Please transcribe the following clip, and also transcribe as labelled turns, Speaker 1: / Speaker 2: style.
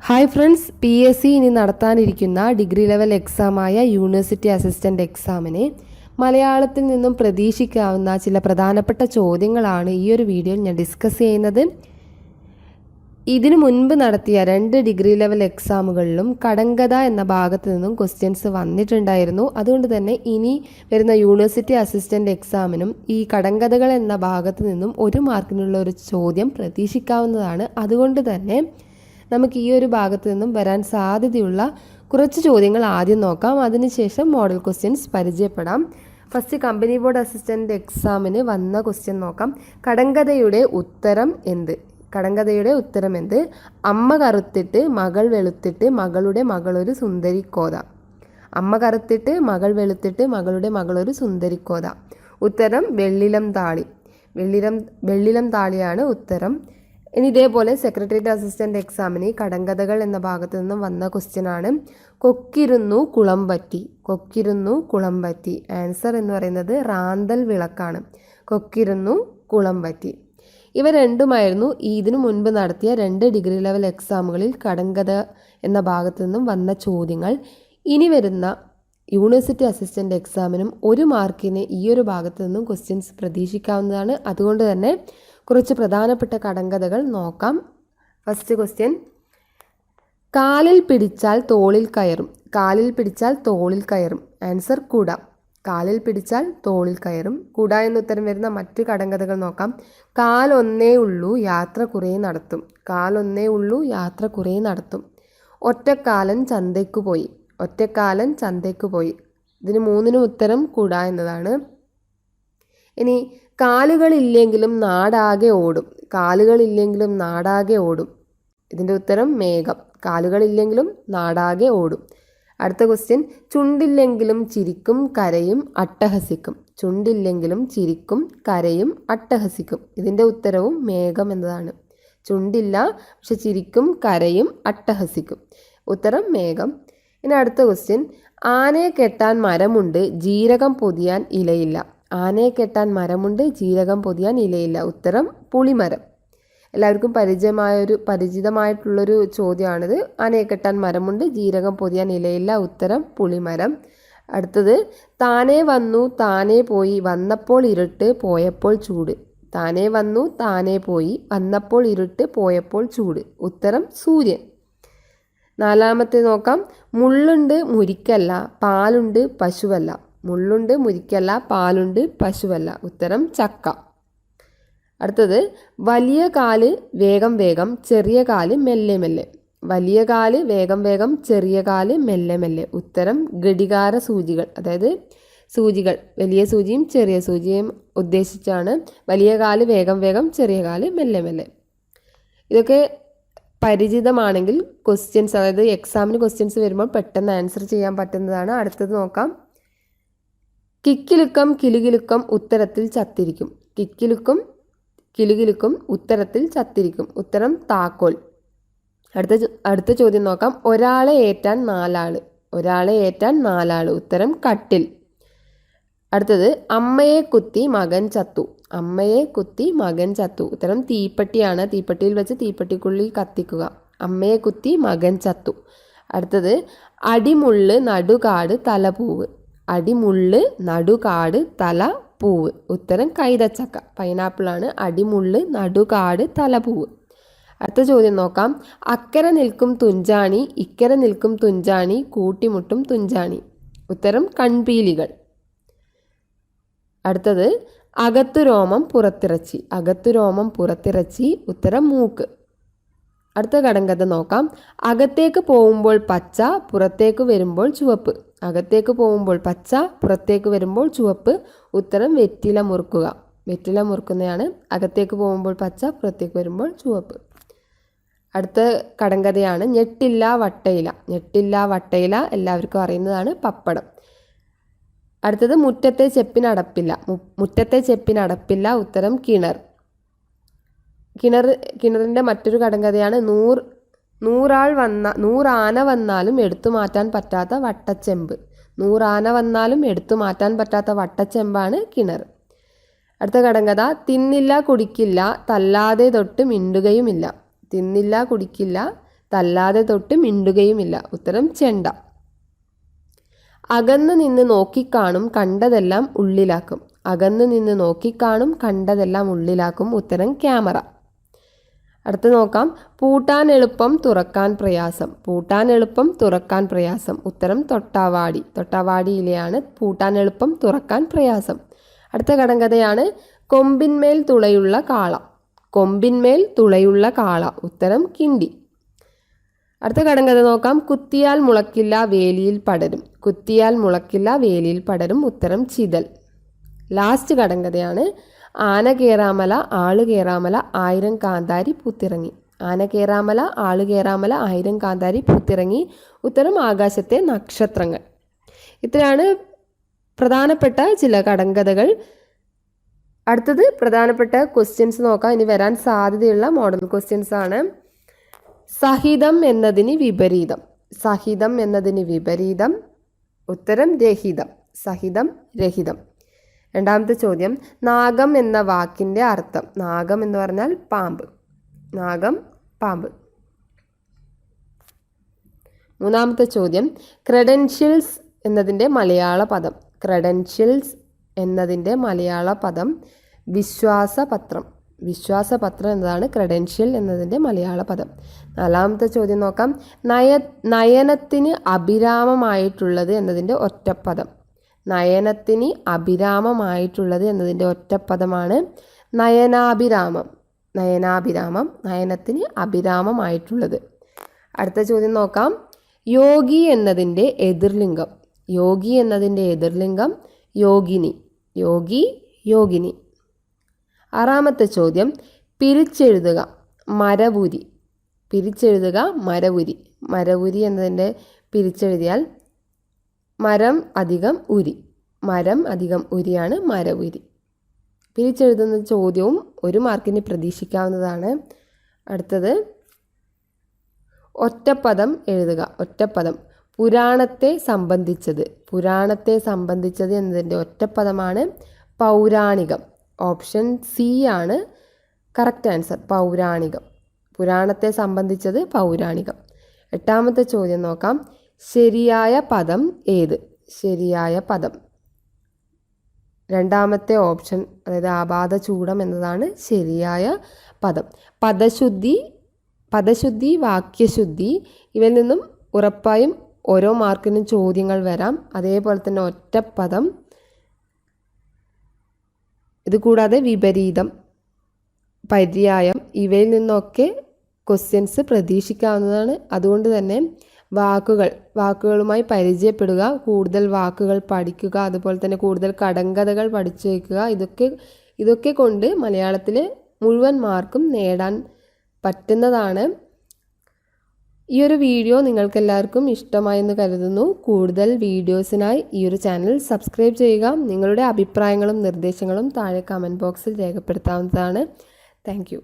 Speaker 1: Hi friends, PSC ഇനി നടത്താനിരിക്കുന്ന degree level എക്സാമായ university assistant എക്സാമിന് മലയാളത്തിൽ നിന്നും പ്രതീക്ഷിക്കാവുന്ന ചില പ്രധാനപ്പെട്ട ചോദ്യങ്ങളാണ് ഈ ഒരു വീഡിയോയിൽ ഞാൻ ഡിസ്കസ് ചെയ്യുന്നത്. ഇതിനു മുൻപ് നടത്തിയ 2 ഡിഗ്രി ലെവൽ എക്സാമുകളിലും കടങ്കഥ എന്ന ഭാഗത്ത് നിന്നും ക്വസ്റ്റ്യൻസ് വന്നിട്ടുണ്ടായിരുന്നു. അതുകൊണ്ട് തന്നെ ഇനി വരുന്ന യൂണിവേഴ്സിറ്റി അസിസ്റ്റൻ്റ് എക്സാമിനും ഈ കടങ്കഥകൾ എന്ന ഭാഗത്ത് നിന്നും 1 മാർക്കിനുള്ള ഒരു ചോദ്യം പ്രതീക്ഷിക്കാവുന്നതാണ്. അതുകൊണ്ട് തന്നെ നമുക്ക് ഈ ഒരു ഭാഗത്ത് നിന്നും വരാൻ സാധ്യതയുള്ള കുറച്ച് ചോദ്യങ്ങൾ ആദ്യം നോക്കാം. അതിനുശേഷം മോഡൽ ക്വസ്റ്റ്യൻസ് പരിചയപ്പെടാം. ഫസ്റ്റ് കമ്പനി ബോർഡ് അസിസ്റ്റൻ്റ് എക്സാമിന് വന്ന ക്വസ്റ്റ്യൻ നോക്കാം. കടങ്കഥയുടെ ഉത്തരം എന്ത്? അമ്മ കറുത്തിട്ട് മകൾ വെളുത്തിട്ട് മകളുടെ മകളൊരു സുന്ദരിക്കോത. അമ്മ കറുത്തിട്ട് മകൾ വെളുത്തിട്ട് മകളുടെ മകളൊരു സുന്ദരിക്കോത. ഉത്തരം വെള്ളിലം താളി. വെള്ളിലം താളിയാണ് ഉത്തരം. ഇനി ഇതേപോലെ സെക്രട്ടേറിയറ്റ് അസിസ്റ്റൻ്റ് എക്സാമിന് കടങ്കഥകൾ എന്ന ഭാഗത്ത് നിന്നും വന്ന ക്വസ്റ്റ്യനാണ്. കൊക്കിരുന്നു കുളം പറ്റി. ആൻസർ എന്ന് പറയുന്നത് റാന്തൽ വിളക്കാണ്. കൊക്കിരുന്നു കുളം പറ്റി. ഇവ രണ്ടുമായിരുന്നു ഇതിനു മുൻപ് നടത്തിയ 2 ഡിഗ്രി ലെവൽ എക്സാമുകളിൽ കടങ്കഥ എന്ന ഭാഗത്ത് നിന്നും വന്ന ചോദ്യങ്ങൾ. ഇനി വരുന്ന യൂണിവേഴ്സിറ്റി അസിസ്റ്റൻ്റ് എക്സാമിനും 1 മാർക്കിന് ഈ ഒരു ഭാഗത്ത് നിന്നും ക്വസ്റ്റ്യൻസ് പ്രതീക്ഷിക്കാവുന്നതാണ്. അതുകൊണ്ട് തന്നെ കുറച്ച് പ്രധാനപ്പെട്ട കടങ്കഥകൾ നോക്കാം. ഫസ്റ്റ് ക്വസ്റ്റ്യൻ, കാലിൽ പിടിച്ചാൽ തോളിൽ കയറും. ആൻസർ കുട. കാലിൽ പിടിച്ചാൽ തോളിൽ കയറും. കുട എന്ന് ഉത്തരം വരുന്ന മറ്റ് കടങ്കഥകൾ നോക്കാം. കാലൊന്നേ ഉള്ളൂ യാത്ര കുറേ നടത്തും. ഒറ്റക്കാലൻ ചന്തയ്ക്കു പോയി. ഇതിന് 3നും ഉത്തരം കുട എന്നതാണ്. ഇനി കാലുകളില്ലെങ്കിലും നാടാകെ ഓടും. ഇതിൻ്റെ ഉത്തരം മേഘം. കാലുകളില്ലെങ്കിലും നാടാകെ ഓടും. അടുത്ത ക്വസ്റ്റ്യൻ, ചുണ്ടില്ലെങ്കിലും ചിരിക്കും കരയും അട്ടഹസിക്കും. ഇതിൻ്റെ ഉത്തരവും മേഘം എന്നതാണ്. ചുണ്ടില്ല, പക്ഷെ ചിരിക്കും കരയും അട്ടഹസിക്കും. ഉത്തരം മേഘം. ഇനി അടുത്ത ക്വസ്റ്റ്യൻ, ആനയെ കെട്ടാൻ മരമുണ്ട് ജീരകം പൊതിയാൻ ഇലയില്ല. ഉത്തരം പുളിമരം. എല്ലാവർക്കും പരിചിതമായിട്ടുള്ളൊരു ചോദ്യമാണിത്. ആനയെ കെട്ടാൻ മരമുണ്ട് ജീരകം പൊതിയാൻ ഇലയില്ല. ഉത്തരം പുളിമരം. അടുത്തത്, താനേ വന്നു താനേ പോയി വന്നപ്പോൾ ഇരുട്ട് പോയപ്പോൾ ചൂട്. താനേ വന്നു താനേ പോയി വന്നപ്പോൾ ഇരുട്ട് പോയപ്പോൾ ചൂട്. ഉത്തരം സൂര്യൻ. 4ാമത്തെ നോക്കാം. മുള്ളുണ്ട് മുരിക്കല്ല പാലുണ്ട് പശുവല്ല. ഉത്തരം ചക്ക. അടുത്തത്, വലിയ കാല് വേഗം വേഗം ചെറിയ കാല് മെല്ലെ മെല്ലെ. ഉത്തരം ഘടികാര സൂചികൾ. അതായത് സൂചികൾ, വലിയ സൂചിയും ചെറിയ സൂചിയും ഉദ്ദേശിച്ചാണ് വലിയ കാല് വേഗം വേഗം ചെറിയ കാല് മെല്ലെ മെല്ലെ. ഇതൊക്കെ പരിചിതമാണെങ്കിൽ ക്വസ്റ്റ്യൻസ്, അതായത് എക്സാമിന് ക്വസ്റ്റ്യൻസ് വരുമ്പോൾ പെട്ടെന്ന് ആൻസർ ചെയ്യാൻ പറ്റുന്നതാണ്. അടുത്തത് നോക്കാം. കിക്കിലുക്കം കിലുകിലുക്കം ഉത്തരത്തിൽ ചത്തിരിക്കും. ഉത്തരം താക്കോൽ. അടുത്ത ചോദ്യം നോക്കാം. ഒരാളെ ഏറ്റാൻ 4 ആള്. ഉത്തരം കട്ടിൽ. അടുത്തത്, അമ്മയെ കുത്തി മകൻ ചത്തു. ഉത്തരം തീപ്പെട്ടിയാണ്. തീപ്പെട്ടിയിൽ വെച്ച് തീപ്പെട്ടിക്കുള്ളിൽ കത്തിക്കുക. അമ്മയെ കുത്തി മകൻ ചത്തു. അടുത്തത്, അടിമുള്ള് നടുകാട് തലപൂവ്. ഉത്തരം കൈതച്ചക്ക. പൈനാപ്പിളാണ്. അടിമുള്ള് നടുകാട് തലപൂവ്. അടുത്ത ചോദ്യം നോക്കാം. അക്കരെ നിൽക്കും തുഞ്ചാണി ഇക്കരെ നിൽക്കും തുഞ്ചാണി കൂട്ടിമുട്ടും തുഞ്ചാണി. ഉത്തരം കൺപീലികൾ. അടുത്തത്, അകത്തു രോമം പുറത്തിറച്ചി. ഉത്തരം മൂക്ക്. അടുത്ത കടങ്കഥ നോക്കാം. അകത്തേക്ക് പോകുമ്പോൾ പച്ച പുറത്തേക്ക് വരുമ്പോൾ ചുവപ്പ്. ഉത്തരം വെറ്റില മുറുക്കുന്നതാണ്. അകത്തേക്ക് പോകുമ്പോൾ പച്ച പുറത്തേക്ക് വരുമ്പോൾ ചുവപ്പ്. അടുത്ത കടങ്കഥയാണ് ഞെട്ടില്ല വട്ടയില. എല്ലാവർക്കും അറിയുന്നതാണ്. പപ്പടം. അടുത്തത്, മുറ്റത്തെ ചെപ്പിനടപ്പില്ല. ഉത്തരം കിണർ. കിണറിൻ്റെ മറ്റൊരു കടങ്കഥയാണ് 100 ആന വന്നാലും എടുത്തു മാറ്റാൻ പറ്റാത്ത വട്ടച്ചെമ്പാണ് കിണർ. അടുത്ത കടങ്കഥ, തിന്നില്ല കുടിക്കില്ല തല്ലാതെ തൊട്ട് മിണ്ടുകയുമില്ല. തിന്നില്ല കുടിക്കില്ല തല്ലാതെ തൊട്ട് മിണ്ടുകയുമില്ല. ഉത്തരം ചെണ്ട. അകന്നു നിന്ന് നോക്കിക്കാണും കണ്ടതെല്ലാം ഉള്ളിലാക്കും. അകന്നു നിന്ന് നോക്കിക്കാണും കണ്ടതെല്ലാം ഉള്ളിലാക്കും. ഉത്തരം ക്യാമറ. അടുത്ത് നോക്കാം. പൂട്ടാൻ എളുപ്പം തുറക്കാൻ പ്രയാസം. പൂട്ടാൻ എളുപ്പം തുറക്കാൻ പ്രയാസം. ഉത്തരം തൊട്ടാവാടി. തൊട്ടാവാടിയിലെയാണ് പൂട്ടാൻ എളുപ്പം തുറക്കാൻ പ്രയാസം. അടുത്ത കടങ്കഥയാണ് കൊമ്പിന്മേൽ തുളയുള്ള കാള. കൊമ്പിന്മേൽ തുളയുള്ള കാള. ഉത്തരം കിണ്ടി. അടുത്ത കടങ്കഥ നോക്കാം. കുത്തിയാൽ മുളക്കില്ല വേലിയിൽ പടരും. കുത്തിയാൽ മുളക്കില്ല വേലിയിൽ പടരും. ഉത്തരം ചിതൽ. ലാസ്റ്റ് കടങ്കഥയാണ് ആന കേറാമല ആള് കേറാമല 1000 കാന്താരി പൂത്തിറങ്ങി. ആന കേറാമല ആള് കേറാമല 1000 കാന്താരി പൂത്തിറങ്ങി. ഉത്തരം ആകാശത്തെ നക്ഷത്രങ്ങൾ. ഇത്രയാണ് പ്രധാനപ്പെട്ട ചില കടങ്കഥകൾ. അടുത്തത് പ്രധാനപ്പെട്ട ക്വസ്റ്റ്യൻസ് നോക്കാം. ഇനി വരാൻ സാധ്യതയുള്ള മോഡൽ ക്വസ്റ്റ്യൻസ് ആണ്. സഹിതം എന്നതിന് വിപരീതം. സഹിതം എന്നതിന് വിപരീതം. ഉത്തരം രഹിതം. സഹിതം രഹിതം. രണ്ടാമത്തെ ചോദ്യം നാഗം എന്ന വാക്കിൻ്റെ അർത്ഥം. നാഗം എന്ന് പറഞ്ഞാൽ പാമ്പ്. നാഗം പാമ്പ്. മൂന്നാമത്തെ ചോദ്യം ക്രെഡൻഷ്യൽസ് എന്നതിൻ്റെ മലയാള പദം. ക്രെഡൻഷ്യൽസ് എന്നതിൻ്റെ മലയാള പദം വിശ്വാസപത്രം. വിശ്വാസപത്രം എന്നതാണ് ക്രെഡൻഷ്യൽ എന്നതിൻ്റെ മലയാള പദം. നാലാമത്തെ ചോദ്യം നോക്കാം. നയനത്തിന് അഭിരാമമായിട്ടുള്ളത് എന്നതിൻ്റെ ഒറ്റപ്പദം. നയനത്തിന് അഭിരാമമായിട്ടുള്ളത് എന്നതിൻ്റെ ഒറ്റപ്പദമാണ് നയനാഭിരാമം. നയനാഭിരാമം. നയനത്തിന് അഭിരാമമായിട്ടുള്ളത്. അടുത്ത ചോദ്യം നോക്കാം. യോഗി എന്നതിൻ്റെ എതിർലിംഗം. യോഗി എന്നതിൻ്റെ എതിർലിംഗം യോഗിനി. യോഗി യോഗിനി. ആറാമത്തെ ചോദ്യം പിരിച്ചെഴുതുക മരവുരി. പിരിച്ചെഴുതുക മരവുരി. മരവുരി എന്നതിൻ്റെ പിരിച്ചെഴുതിയാൽ മരം അധികം ഉരി. മരം അധികം ഉരിയാണ് മരവുരി. പിരിച്ചെഴുതുന്ന ചോദ്യവും 1 മാർക്കിന് പ്രതീക്ഷിക്കാവുന്നതാണ്. അടുത്തത് ഒറ്റപ്പദം എഴുതുക. ഒറ്റപ്പദം പുരാണത്തെ സംബന്ധിച്ചത്. പുരാണത്തെ സംബന്ധിച്ചത് എന്നതിൻ്റെ ഒറ്റപ്പദമാണ് പൗരാണികം. ഓപ്ഷൻ സി ആണ് കറക്റ്റ് ആൻസർ. പൗരാണികം. പുരാണത്തെ സംബന്ധിച്ചത് പൗരാണികം. എട്ടാമത്തെ ചോദ്യം നോക്കാം. ശരിയായ പദം ഏത്? ശരിയായ പദം രണ്ടാമത്തെ ഓപ്ഷൻ, അതായത് ആപാദചൂഡം എന്നതാണ് ശരിയായ പദം. പദശുദ്ധി വാക്യശുദ്ധി ഇവയിൽ നിന്നും ഉറപ്പായും ഓരോ മാർക്കിനും ചോദ്യങ്ങൾ വരാം. അതേപോലെ തന്നെ ഒറ്റപ്പദം, ഇതുകൂടാതെ വിപരീതം, പര്യായം ഇവയിൽ നിന്നൊക്കെ ക്വസ്റ്റ്യൻസ് പ്രതീക്ഷിക്കാവുന്നതാണ്. അതുകൊണ്ട് തന്നെ വാക്കുകളുമായി പരിചയപ്പെടുക, കൂടുതൽ വാക്കുകൾ പഠിക്കുക, അതുപോലെ തന്നെ കൂടുതൽ കടങ്കഥകൾ പഠിച്ചു വയ്ക്കുക. ഇതൊക്കെ കൊണ്ട് മലയാളത്തിലെ മുഴുവൻ മാർക്കും നേടാൻ പറ്റുന്നതാണ്. ഈ ഒരു വീഡിയോ നിങ്ങൾക്കെല്ലാവർക്കും ഇഷ്ടമായെന്ന് കരുതുന്നു. കൂടുതൽ വീഡിയോസിനായി ഈ ഒരു ചാനൽ സബ്സ്ക്രൈബ് ചെയ്യുക. നിങ്ങളുടെ അഭിപ്രായങ്ങളും നിർദ്ദേശങ്ങളും താഴെ കമൻറ്റ് ബോക്സിൽ രേഖപ്പെടുത്താവുന്നതാണ്. Thank you.